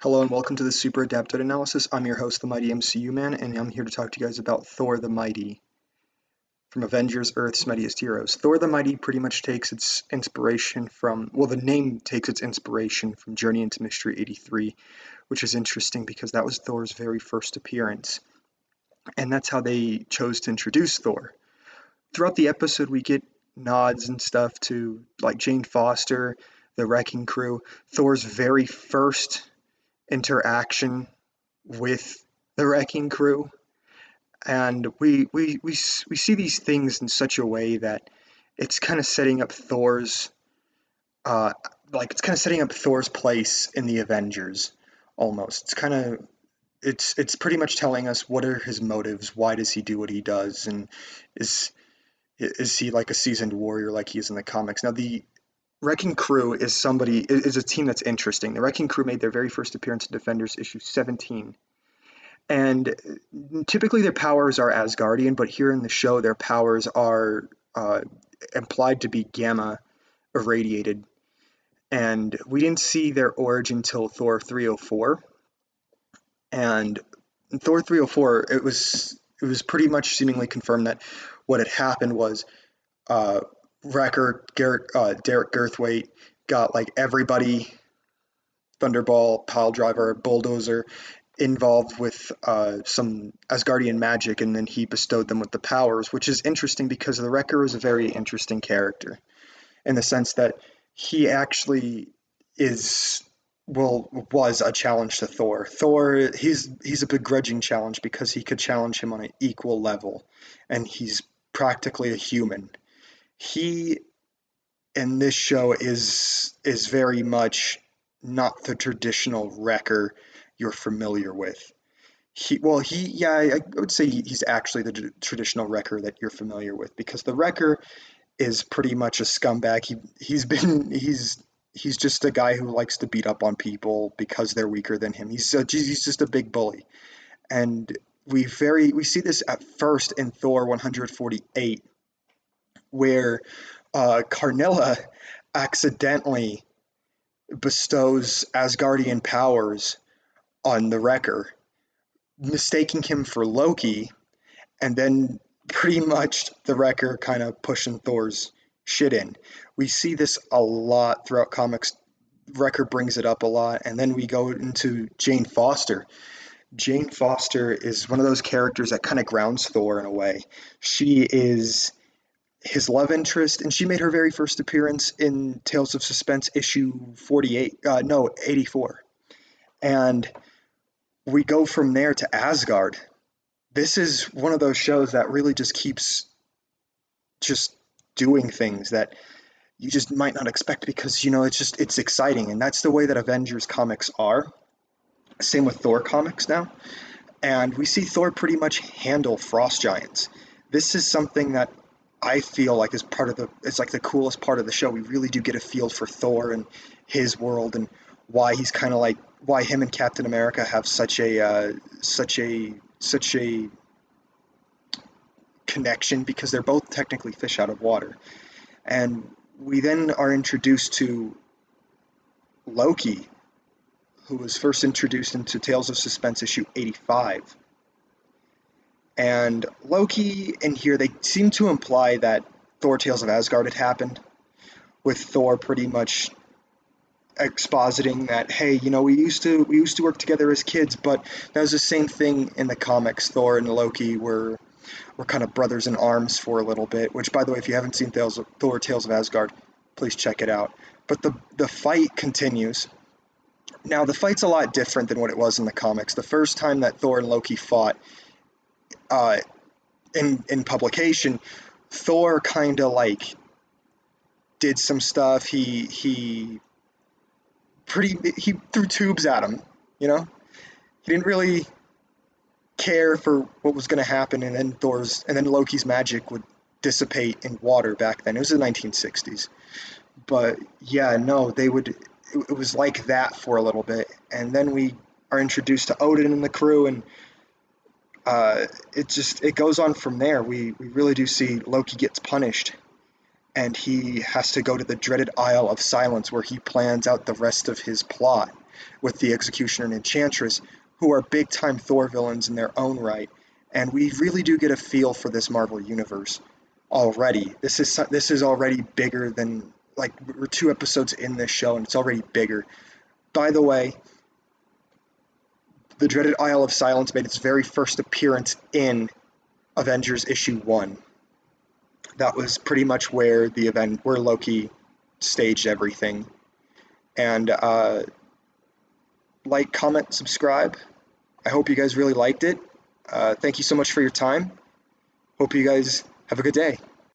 Hello and welcome to the Super Adaptoid Analysis. I'm your host, the Mighty MCU Man, and I'm here to talk to you guys about Thor the Mighty from Avengers Earth's Mightiest Heroes. Thor the Mighty pretty much takes its inspiration from, well, the name takes its inspiration from Journey into Mystery 83, which is interesting because that was Thor's very first appearance. And that's how they chose to introduce Thor. Throughout the episode, we get nods and stuff to like Jane Foster, the Wrecking Crew, Thor's very first interaction with the Wrecking Crew, and we see these things in such a way that it's kind of setting up Thor's uh it's kind of setting up Thor's place in the Avengers almost. It's pretty much telling us what are his motives, why does he do what he does, and is is he like a seasoned warrior like he is in the comics. Now the Wrecking Crew is a team that's interesting. The Wrecking Crew made their very first appearance in Defenders issue 17. And typically their powers are Asgardian, but here in the show their powers are implied to be gamma irradiated. And we didn't see their origin till Thor 304. And in Thor 304, it was pretty much seemingly confirmed that what had happened was uh, Derek Girthwaite got like everybody, Thunderball, Piledriver, Bulldozer, involved with some Asgardian magic, and then he bestowed them with the powers, which is interesting because the Wrecker is a very interesting character in the sense that he actually is was a challenge to Thor. Thor, he's a begrudging challenge because he could challenge him on an equal level, and he's practically a human. He in this show is very much not the traditional Wrecker you're familiar with. I would say he's actually the traditional Wrecker that you're familiar with because the Wrecker is pretty much a scumbag. He's just a guy who likes to beat up on people because they're weaker than him. He's just a big bully, and we see this at first in Thor 148, where Carnilla accidentally bestows Asgardian powers on the Wrecker, mistaking him for Loki, and then pretty much the Wrecker kind of pushing Thor's shit in. We see this a lot throughout comics. Wrecker brings it up a lot, and then we go into Jane Foster. Jane Foster is one of those characters that kind of grounds Thor in a way. She is his love interest, and she made her very first appearance in Tales of Suspense issue 48, 84. And we go from there to Asgard. This is one of those shows that really just keeps just doing things that you just might not expect because it's exciting, and that's the way that Avengers comics are. Same with Thor comics now. And we see Thor pretty much handle frost giants. This is something that I feel like is it's like the coolest part of the show. We really do get a feel for Thor and his world and why he's kind of like why him and Captain America have such a connection because they're both technically fish out of water. And we then are introduced to Loki, who was first introduced into Tales of Suspense issue 85. And Loki in here, they seem to imply that Thor Tales of Asgard had happened, with Thor pretty much expositing that, hey, we used to work together as kids, but that was the same thing in the comics. Thor and Loki were kind of brothers in arms for a little bit, which, by the way, if you haven't seen Thor Tales of Asgard, please check it out. But the fight continues. Now, the fight's a lot different than what it was in the comics. The first time that Thor and Loki fought in publication, Thor kind of like did some stuff. He threw tubes at him, He didn't really care for what was going to happen, and then Loki's magic would dissipate in water back then. It was the 1960s. But yeah, no, it was like that for a little bit, and then we are introduced to Odin and the crew, and it goes on from there. We really do see Loki gets punished, and he has to go to the dreaded Isle of Silence where he plans out the rest of his plot. with the Executioner and Enchantress, who are big-time Thor villains in their own right. And we really do get a feel for this Marvel universe already. This is already bigger than, like, we're 2 episodes in this show and it's already bigger. By the way, the dreaded Isle of Silence made its very first appearance in Avengers issue 1. That was pretty much where where Loki staged everything. And like, comment, subscribe. I hope you guys really liked it. Thank you so much for your time. Hope you guys have a good day.